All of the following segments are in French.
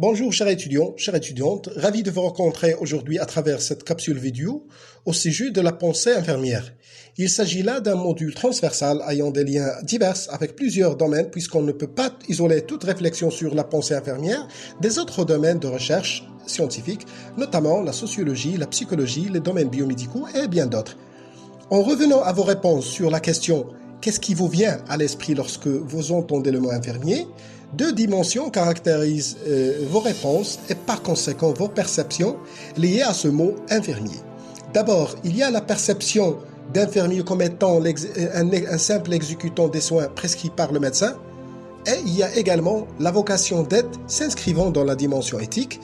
Bonjour chers étudiants, chères étudiantes, ravi de vous rencontrer aujourd'hui à travers cette capsule vidéo au sujet de la pensée infirmière. Il s'agit là d'un module transversal ayant des liens divers avec plusieurs domaines puisqu'on ne peut pas isoler toute réflexion sur la pensée infirmière des autres domaines de recherche scientifique, notamment la sociologie, la psychologie, les domaines biomédicaux et bien d'autres. En revenant à vos réponses sur la question « Qu'est-ce qui vous vient à l'esprit lorsque vous entendez le mot infirmier ?», deux dimensions caractérisent vos réponses et par conséquent vos perceptions liées à ce mot infirmier. D'abord, il y a la perception d'infirmier comme étant un simple exécutant des soins prescrits par le médecin, et il y a également la vocation d'aide s'inscrivant dans la dimension éthique.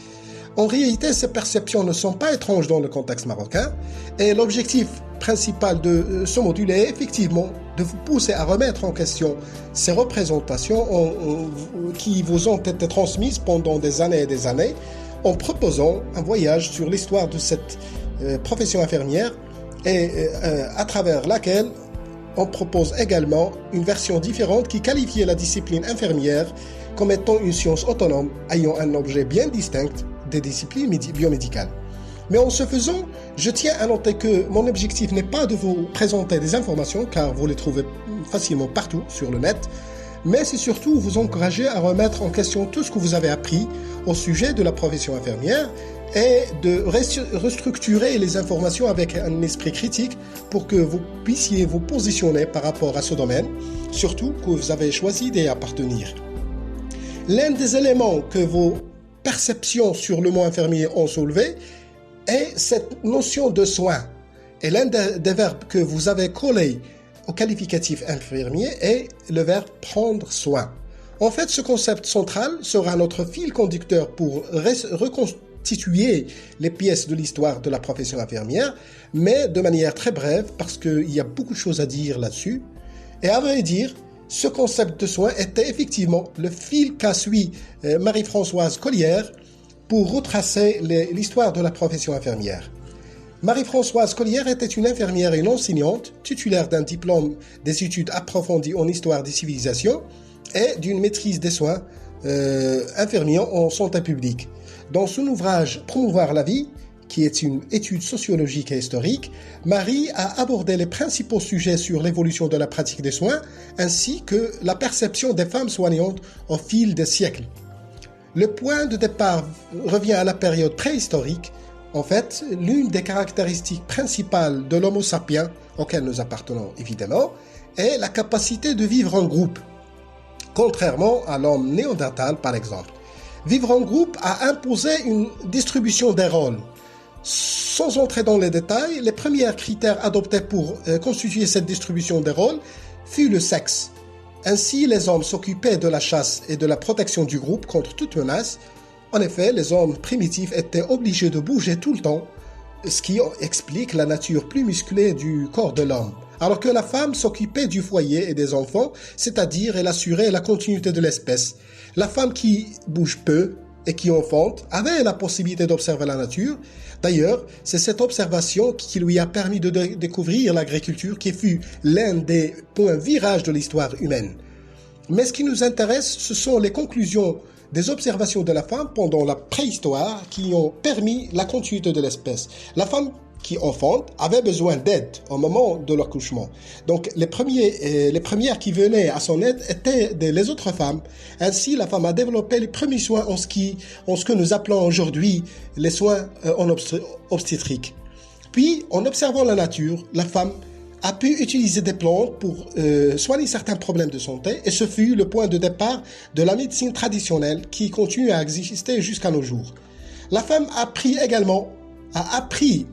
En réalité, ces perceptions ne sont pas étranges dans le contexte marocain et l'objectif principal de ce module est effectivement de vous pousser à remettre en question ces représentations qui vous ont été transmises pendant des années et des années en proposant un voyage sur l'histoire de cette profession infirmière et à travers laquelle on propose également une version différente qui qualifiait la discipline infirmière comme étant une science autonome ayant un objet bien distinct des disciplines biomédicales. Mais en ce faisant, je tiens à noter que mon objectif n'est pas de vous présenter des informations, car vous les trouvez facilement partout sur le net, mais c'est surtout vous encourager à remettre en question tout ce que vous avez appris au sujet de la profession infirmière et de restructurer les informations avec un esprit critique pour que vous puissiez vous positionner par rapport à ce domaine, surtout que vous avez choisi d'y appartenir. L'un des éléments que vos perceptions sur le mot infirmier ont soulevé est cette notion de soin. Et l'un des verbes que vous avez collé au qualificatif infirmier est le verbe prendre soin. En fait, ce concept central sera notre fil conducteur pour reconstituer les pièces de l'histoire de la profession infirmière, mais de manière très brève parce qu'il y a beaucoup de choses à dire là-dessus. Et à vrai dire, ce concept de soin était effectivement le fil qu'a suivi Marie-Françoise Collière pour retracer l'histoire de la profession infirmière. Marie-Françoise Collière était une infirmière et une enseignante, titulaire d'un diplôme des études approfondies en histoire des civilisations et d'une maîtrise des soins infirmiers en santé publique. Dans son ouvrage « Promouvoir la vie », qui est une étude sociologique et historique, Marie a abordé les principaux sujets sur l'évolution de la pratique des soins ainsi que la perception des femmes soignantes au fil des siècles. Le point de départ revient à la période préhistorique. En fait, l'une des caractéristiques principales de l'Homo sapiens, auquel nous appartenons évidemment, est la capacité de vivre en groupe, contrairement à l'homme néandertal par exemple. Vivre en groupe a imposé une distribution des rôles. Sans entrer dans les détails, les premiers critères adoptés pour constituer cette distribution des rôles fut le sexe. Ainsi, les hommes s'occupaient de la chasse et de la protection du groupe contre toute menace. En effet, les hommes primitifs étaient obligés de bouger tout le temps, ce qui explique la nature plus musclée du corps de l'homme. Alors que la femme s'occupait du foyer et des enfants, c'est-à-dire elle assurait la continuité de l'espèce. La femme qui bouge peu et qui enfante avait la possibilité d'observer la nature. D'ailleurs, c'est cette observation qui lui a permis de découvrir l'agriculture qui fut l'un des points virages de l'histoire humaine. Mais ce qui nous intéresse, ce sont les conclusions des observations de la femme pendant la préhistoire qui ont permis la continuité de l'espèce. La femme qui enfante avait besoin d'aide au moment de l'accouchement. Donc les premières qui venaient à son aide étaient les autres femmes. Ainsi, la femme a développé les premiers soins en ce que nous appelons aujourd'hui les soins en obstétrique. Puis, en observant la nature, la femme a pu utiliser des plantes pour soigner certains problèmes de santé et ce fut le point de départ de la médecine traditionnelle qui continue à exister jusqu'à nos jours. La femme a appris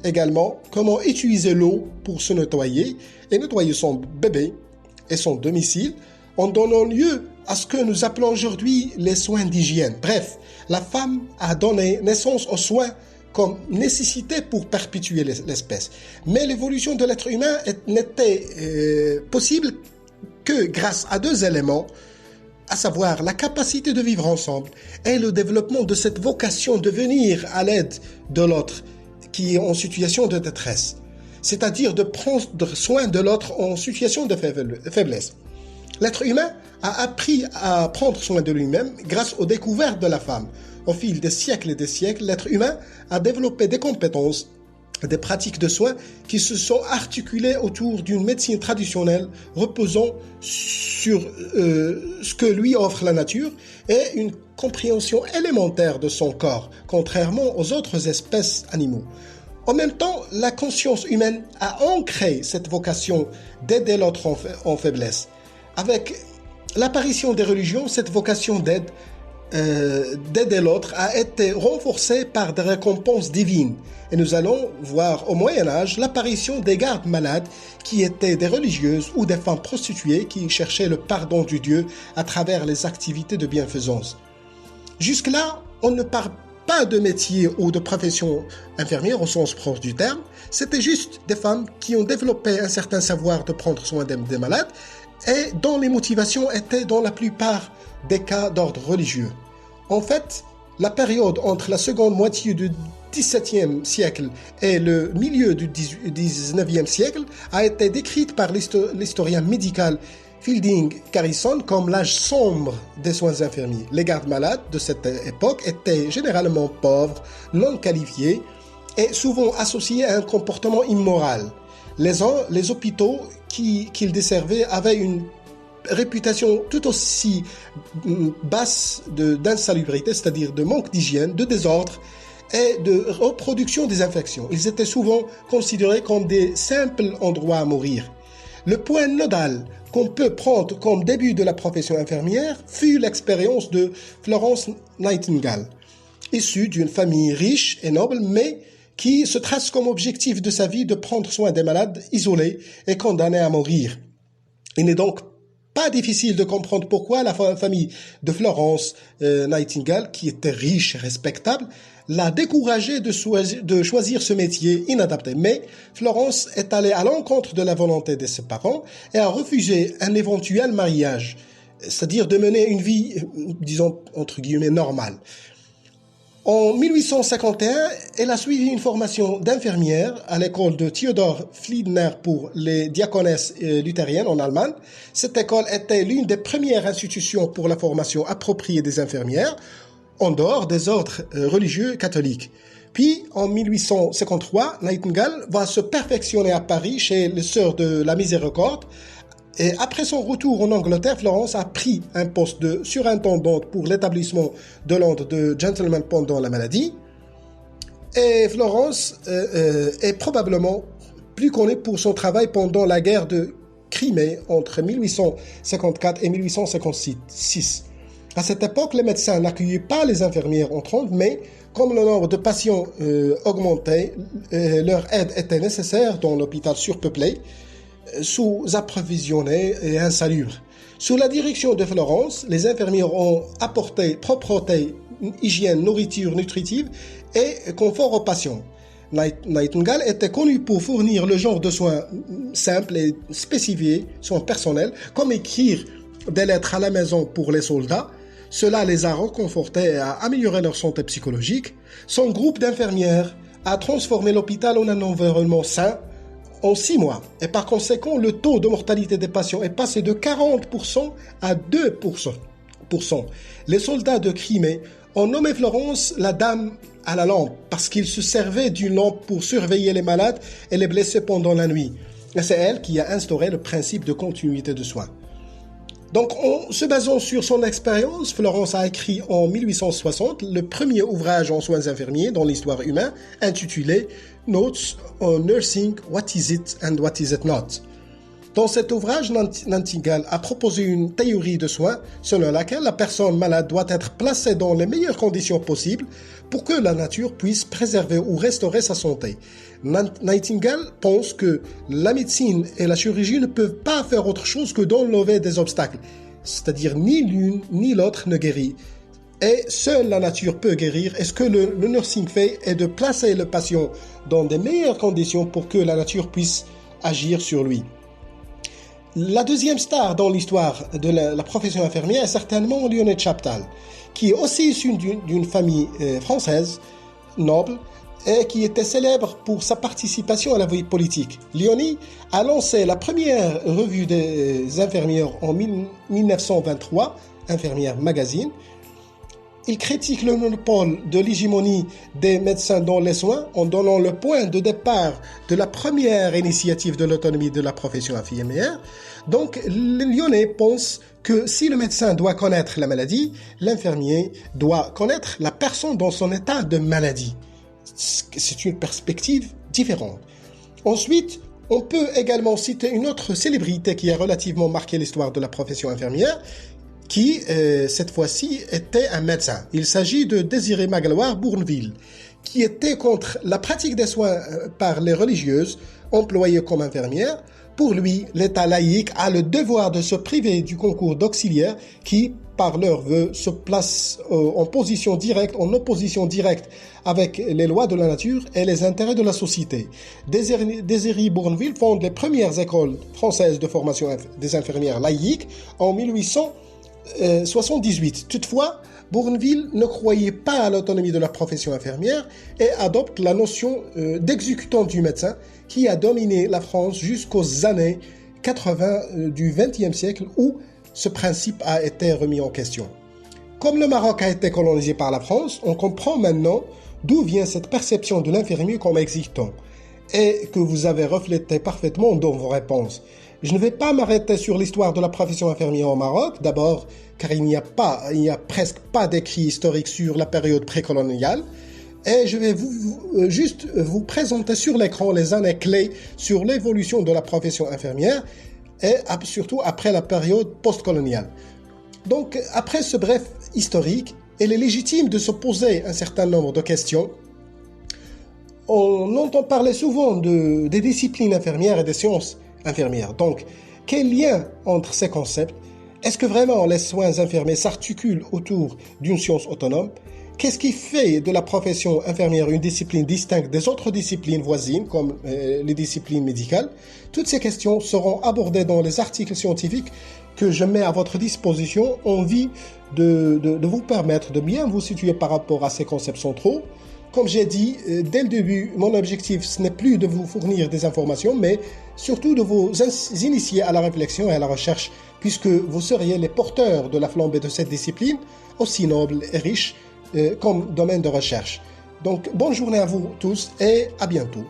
également comment utiliser l'eau pour se nettoyer et nettoyer son bébé et son domicile en donnant lieu à ce que nous appelons aujourd'hui les soins d'hygiène. Bref, la femme a donné naissance aux soins comme nécessité pour perpétuer l'espèce. Mais l'évolution de l'être humain n'était possible que grâce à deux éléments, à savoir la capacité de vivre ensemble et le développement de cette vocation de venir à l'aide de l'autre qui est en situation de détresse, c'est-à-dire de prendre soin de l'autre en situation de faiblesse. L'être humain a appris à prendre soin de lui-même grâce aux découvertes de la femme. Au fil des siècles et des siècles, l'être humain a développé des compétences, des pratiques de soins qui se sont articulées autour d'une médecine traditionnelle reposant sur ce que lui offre la nature et une compréhension élémentaire de son corps, contrairement aux autres espèces animaux. En même temps, la conscience humaine a ancré cette vocation d'aider l'autre en faiblesse. Avec l'apparition des religions, cette vocation d'aider l'autre a été renforcée par des récompenses divines. Et nous allons voir au Moyen-Âge l'apparition des gardes malades qui étaient des religieuses ou des femmes prostituées qui cherchaient le pardon du Dieu à travers les activités de bienfaisance. Jusque-là, on ne parle pas de métier ou de profession infirmière au sens proche du terme, c'était juste des femmes qui ont développé un certain savoir de prendre soin des malades et dont les motivations étaient dans la plupart des cas d'ordre religieux. En fait, la période entre la seconde moitié du XVIIe siècle et le milieu du XIXe siècle a été décrite par l'historien médical Fielding Garrison comme l'âge sombre des soins infirmiers. Les gardes malades de cette époque étaient généralement pauvres, non qualifiés et souvent associés à un comportement immoral. Les hôpitaux qu'ils desservaient avaient une réputation tout aussi basse d'insalubrité, c'est-à-dire de manque d'hygiène, de désordre et de reproduction des infections. Ils étaient souvent considérés comme des simples endroits à mourir. Le point nodal qu'on peut prendre comme début de la profession infirmière fut l'expérience de Florence Nightingale, issue d'une famille riche et noble, mais qui se trace comme objectif de sa vie de prendre soin des malades isolés et condamnés à mourir. Il n'est donc pas difficile de comprendre pourquoi la famille de Florence Nightingale, qui était riche et respectable, l'a découragée de choisir ce métier inadapté. Mais Florence est allée à l'encontre de la volonté de ses parents et a refusé un éventuel mariage, c'est-à-dire de mener une vie, disons, entre guillemets, normale. En 1851, elle a suivi une formation d'infirmière à l'école de Theodor Fliedner pour les diaconesses luthériennes en Allemagne. Cette école était l'une des premières institutions pour la formation appropriée des infirmières, en dehors des ordres religieux catholiques. Puis, en 1853, Nightingale va se perfectionner à Paris chez les Sœurs de la Miséricorde. Et après son retour en Angleterre, Florence a pris un poste de surintendante pour l'établissement de l'ordre de gentlemen pendant la maladie. Et Florence est probablement plus connue pour son travail pendant la guerre de Crimée entre 1854 et 1856. À cette époque, les médecins n'accueillaient pas les infirmières entrantes, mais comme le nombre de patients augmentait, leur aide était nécessaire dans l'hôpital surpeuplé, sous-approvisionné et insalubre. Sous la direction de Florence, les infirmières ont apporté propreté, hygiène, nourriture nutritive et confort aux patients. Nightingale était connue pour fournir le genre de soins simples et spécifiés, soins personnels, comme écrire des lettres à la maison pour les soldats. Cela les a réconfortés et a amélioré leur santé psychologique. Son groupe d'infirmières a transformé l'hôpital en un environnement sain en 6 mois. Et par conséquent, le taux de mortalité des patients est passé de 40% à 2%. Les soldats de Crimée ont nommé Florence la dame à la lampe parce qu'ils se servaient d'une lampe pour surveiller les malades et les blessés pendant la nuit. Et c'est elle qui a instauré le principe de continuité de soins. Donc, en se basant sur son expérience, Florence a écrit en 1860 le premier ouvrage en soins infirmiers dans l'histoire humaine, intitulé Notes on Nursing, What is it and what is it not? Dans cet ouvrage, Nightingale a proposé une théorie de soins selon laquelle la personne malade doit être placée dans les meilleures conditions possibles pour que la nature puisse préserver ou restaurer sa santé. Nightingale pense que la médecine et la chirurgie ne peuvent pas faire autre chose que d'enlever des obstacles, c'est-à-dire ni l'une ni l'autre ne guérit. Et seule la nature peut guérir. Et ce que le nursing fait est de placer le patient dans des meilleures conditions pour que la nature puisse agir sur lui. La deuxième star dans l'histoire de la profession infirmière est certainement Lionel Chaptal, qui est aussi issu d'une famille française noble et qui était célèbre pour sa participation à la vie politique. Lioni a lancé la première revue des infirmières en 1923, Infirmière Magazine. Il critique le monopole de l'hégémonie des médecins dans les soins en donnant le point de départ de la première initiative de l'autonomie de la profession infirmière. Donc, le Lyonnais pense que si le médecin doit connaître la maladie, l'infirmier doit connaître la personne dans son état de maladie. C'est une perspective différente. Ensuite, on peut également citer une autre célébrité qui a relativement marqué l'histoire de la profession infirmière, qui, cette fois-ci, était un médecin. Il s'agit de Désiré Magloire Bournville, qui était contre la pratique des soins par les religieuses employées comme infirmières. Pour lui, l'État laïque a le devoir de se priver du concours d'auxiliaires qui, par leur vœu, se placent en opposition directe avec les lois de la nature et les intérêts de la société. Désiré Bournville fonde les premières écoles françaises de formation des infirmières laïques en 1878. Toutefois, Bournville ne croyait pas à l'autonomie de la profession infirmière et adopte la notion d'exécutant du médecin qui a dominé la France jusqu'aux années 80 du XXe siècle où ce principe a été remis en question. Comme le Maroc a été colonisé par la France, on comprend maintenant d'où vient cette perception de l'infirmier comme exécutant et que vous avez reflété parfaitement dans vos réponses. Je ne vais pas m'arrêter sur l'histoire de la profession infirmière au Maroc, d'abord car il n'y a presque pas d'écrit historique sur la période précoloniale, et je vais juste vous présenter sur l'écran les années clés sur l'évolution de la profession infirmière et surtout après la période postcoloniale. Donc, après ce bref historique, il est légitime de se poser un certain nombre de questions. On entend parler souvent des disciplines infirmières et des sciences infirmières. Donc, quel lien entre ces concepts? Est-ce que vraiment les soins infirmiers s'articulent autour d'une science autonome? Qu'est-ce qui fait de la profession infirmière une discipline distincte des autres disciplines voisines, comme les disciplines médicales? Toutes ces questions seront abordées dans les articles scientifiques que je mets à votre disposition en vue de vous permettre de bien vous situer par rapport à ces concepts centraux. Comme j'ai dit dès le début, mon objectif, ce n'est plus de vous fournir des informations, mais surtout de vous initier à la réflexion et à la recherche, puisque vous seriez les porteurs de la flambée de cette discipline, aussi noble et riche comme domaine de recherche. Donc, bonne journée à vous tous et à bientôt.